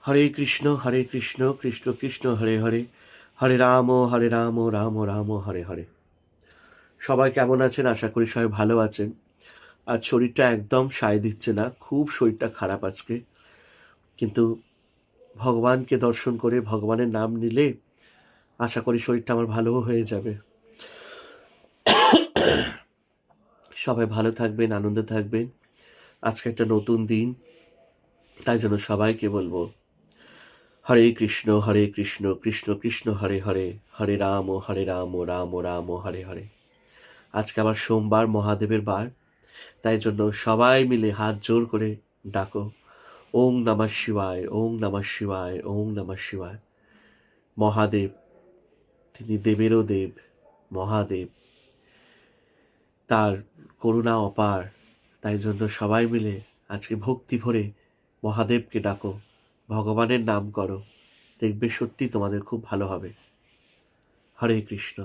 হরে কৃষ্ণ কৃষ্ণ কৃষ্ণ হরে হরে, হরে রাম রাম রাম হরে হরে। সবাই কেমন আছেন? আশা করি সবাই ভালো আছেন। আজ শরীরটা একদম সায় দিচ্ছে না, খুব শরীরটা খারাপ আজকে। কিন্তু ভগবানকে দর্শন করে ভগবানের নাম নিলে আশা করি শরীরটা আমার ভালো হয়ে যাবে। সবাই ভালো থাকবেন, আনন্দে থাকবেন। আজকে একটা নতুন দিন, তাই জন্য সবাইকে বলবো হরে কৃষ্ণ কৃষ্ণ কৃষ্ণ হরে হরে, হরে রাম রাম রাম হরে হরে। আজকে আবার সোমবার, মহাদেবের বার, তাই জন্য সবাই মিলে হাত জোর করে ডাকো ওং নমঃ শিবায়, ওং নমঃ শিবায়, ওং নমঃ শিবায়। মহাদেব, তিনি দেবেরও দেব, মহাদেব, তার করুণা অপার, তাই জন্য সবাই মিলে আজকে ভক্তি ভরে মহাদেবকে ডাকো, ভগবানের নাম করো, দেখবে সত্যি তোমাদের খুব ভালো হবে। হরে কৃষ্ণ।